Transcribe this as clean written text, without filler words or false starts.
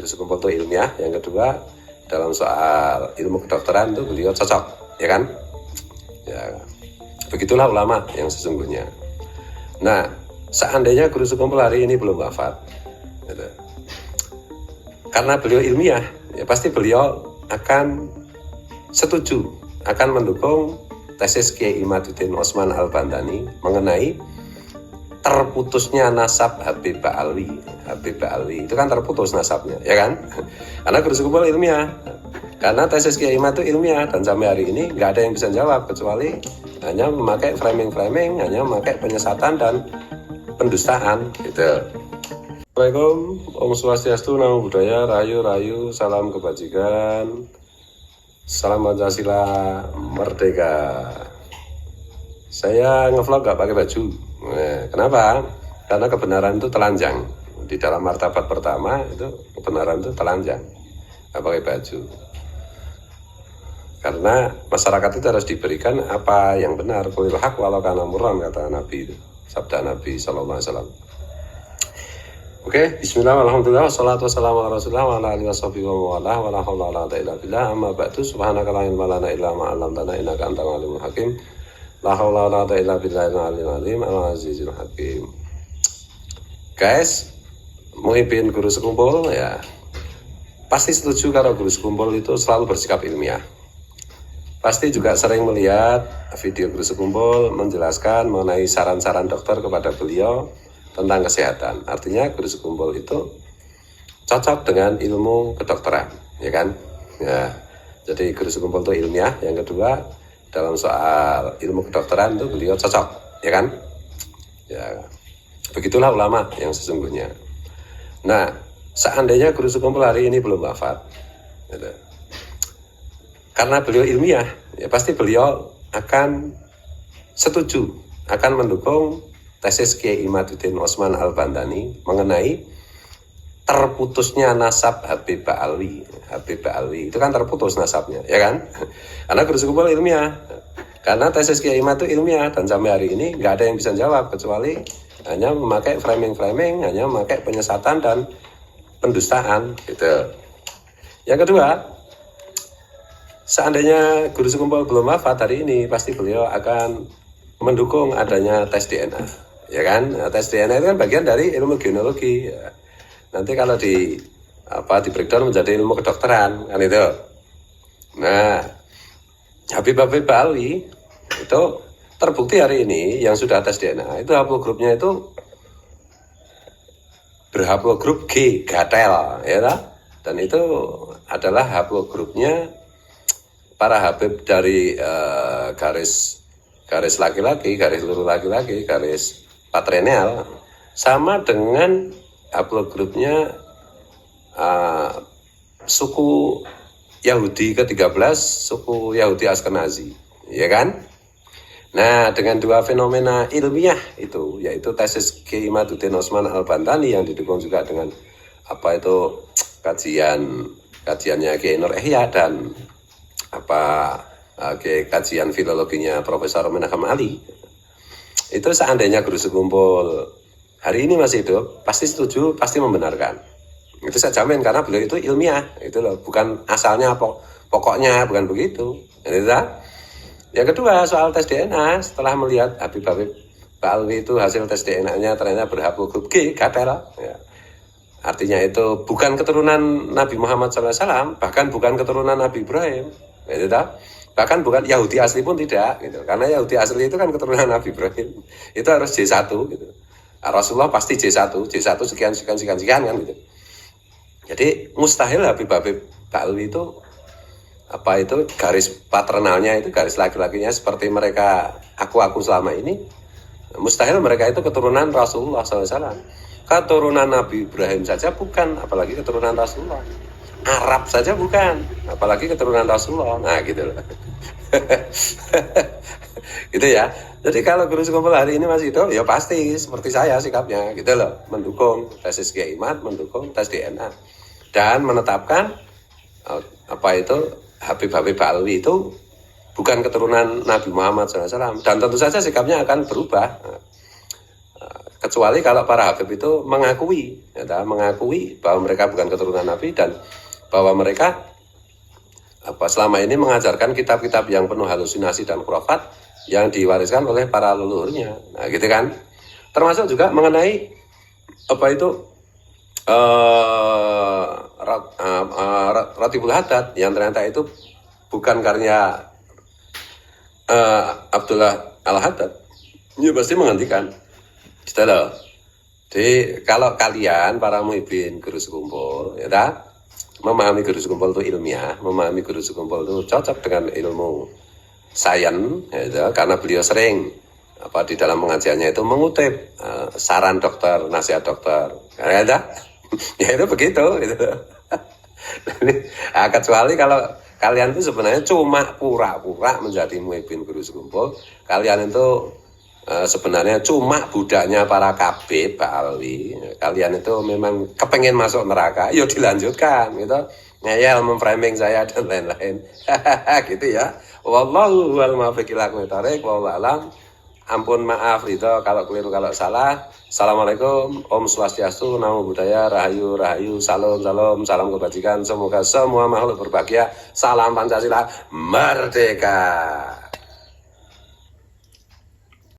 sekumpul itu ilmiah, yang kedua dalam soal ilmu kedokteran itu beliau cocok, ya kan? Ya, begitulah ulama yang sesungguhnya. Nah, seandainya guru sekumpul hari ini belum wafat, gitu, karena beliau ilmiah, ya pasti beliau akan setuju, akan mendukung tesis Kiai Imaduddin Osman Al-Bantani mengenai terputusnya nasab Habib Ba'alwi. Habib Ba'alwi itu kan terputus nasabnya, ya kan? Karena guru sekumpul ilmiah. Karena tesis Kiai Imad itu ilmiah, dan sampai hari ini nggak ada yang bisa jawab kecuali hanya memakai framing-framing, hanya memakai penyesatan dan pendustaan, gitu. Assalamualaikum, Om Swastiastu, Namo Buddhaya, Rayu, salam kebajikan, salam Pancasila, merdeka. Saya ngevlog gak pakai baju. Nah, kenapa? Karena kebenaran itu telanjang. Di dalam martabat pertama itu kebenaran itu telanjang, gak pakai baju. Karena masyarakat itu harus diberikan apa yang benar. Qulil haq walau kana murran, kata Nabi itu, sabda Nabi SAW. Oke, bismillah, alhamdulillah, wassalatu wassalamu ala rasulillah wa ala alihi washabihi wa mawalah, wa la haula wa la quwwata illa billah, amma ba'du, subhanaka la ilma lana illa ma 'allamtana innaka antal alimul hakim, la haula wa la quwwata illa billahil aliyyil azim, al-azizil hakim. Guys, Muhyiddin guru sekumpul ya pasti setuju kalau guru sekumpul itu selalu bersikap ilmiah. Pasti juga sering melihat video guru sekumpul menjelaskan mengenai saran-saran dokter kepada beliau tentang kesehatan. Artinya guru sekumpul itu cocok dengan ilmu kedokteran, ya kan? Ya, jadi guru sekumpul itu ilmiah. Yang kedua, dalam soal ilmu kedokteran itu beliau cocok, ya kan? Ya, begitulah ulama yang sesungguhnya. Nah, seandainya guru sekumpul hari ini belum wafat, gitu, karena beliau ilmiah, ya pasti beliau akan setuju, akan mendukung tesis Kiai Imaduddin Osman Al-Bantani mengenai terputusnya nasab Habib Ba'alwi. Habib Ba'alwi itu kan terputus nasabnya, ya kan? Karena guru sekumpul ilmiah. Karena tesis Kiai Imad itu ilmiah, dan sampai hari ini nggak ada yang bisa jawab kecuali hanya memakai framing-framing, hanya memakai penyesatan dan pendustaan, gitu. Yang kedua, seandainya guru sekumpul belum wafat hari ini, pasti beliau akan mendukung adanya tes DNA. Ya kan, nah, tes DNA itu kan bagian dari ilmu genealogi. Ya. Nanti kalau di breakdown menjadi ilmu kedokteran, kan itu. Nah, Habib Ba'alwi itu terbukti hari ini yang sudah tes DNA itu haplogrupnya itu berhaplogrup G, gatel, ya kan? Dan itu adalah haplogrupnya para Habib dari garis laki-laki, garis luru laki-laki, garis patrilineal, sama dengan haplogrupnya suku Yahudi ke-13, suku Yahudi Askenazi, ya kan? Nah, dengan dua fenomena ilmiah itu, yaitu tesis Kiai Imaduddin Osman Al-Bantani yang didukung juga dengan kajiannya Kiai Nur Ihya dan kajian filologinya Profesor Menachem Ali. Itu seandainya guru sekumpul hari ini masih hidup, pasti setuju, pasti membenarkan. Itu saya jamin, karena beliau itu ilmiah, itu loh, bukan asalnya pokoknya, bukan begitu. Yang kedua, soal tes DNA, setelah melihat Habib Ba'alwi itu hasil tes DNA-nya ternyata berhaplogrup G, gatel. Ya. Artinya itu bukan keturunan Nabi Muhammad SAW, bahkan bukan keturunan Nabi Ibrahim. Gitu, bahkan bukan Yahudi asli pun tidak, gitu. Karena Yahudi asli itu kan keturunan Nabi Ibrahim. Itu harus J1, gitu. Rasulullah pasti J1 sekian kan, gitu. Jadi mustahil Habib Ba'alwi itu garis paternalnya itu, garis laki-lakinya seperti mereka aku selama ini, mustahil mereka itu keturunan Rasulullah SAW. Keturunan Nabi Ibrahim saja bukan, apalagi keturunan Rasulullah. Arab saja bukan, apalagi keturunan Rasulullah. Nah, gitu loh. Gitu ya. Jadi kalau guru sekumpul hari ini masih hidup, ya pasti seperti saya sikapnya, gitu loh. Mendukung tesis Kiai Imad, mendukung tes DNA, dan menetapkan Habib Ba'alwi itu bukan keturunan Nabi Muhammad SAW. Dan tentu saja sikapnya akan berubah. Kecuali kalau para Habib itu mengakui, mengakui bahwa mereka bukan keturunan Nabi dan bahwa mereka selama ini mengajarkan kitab-kitab yang penuh halusinasi dan khurafat yang diwariskan oleh para leluhurnya. Nah, gitu kan. Termasuk juga mengenai Ratibul Haddad yang ternyata itu bukan karya Abdullah Al-Haddad. Ya pasti menghentikan. Gitu loh. Jadi kalau kalian para muhibin guru sekumpul, memahami guru sekumpul itu ilmiah, memahami guru sekumpul itu cocok dengan ilmu sains, karena beliau sering di dalam pengajiannya itu mengutip saran dokter, nasihat dokter, ya itu begitu. Gitu. Nah, kecuali kalau kalian itu sebenarnya cuma pura-pura menjadi muhibin guru sekumpul, kalian itu sebenarnya cuma budaknya para kabib, Pak Alwi. Kalian itu memang kepengen masuk neraka, ya dilanjutkan gitu. Ngeyel, memframing saya dan lain-lain. Gitu ya. Wallahu wal muwaffiq ila aqwamit thoriq, wallahu alam. Ampun maaf itu kalau keliru kalau salah. Assalamualaikum, Om Swastiastu, Namo Buddhaya, Rahayu, Rahayu, Salam, Salam, salam kebajikan. Semoga semua makhluk berbahagia. Salam Pancasila, merdeka.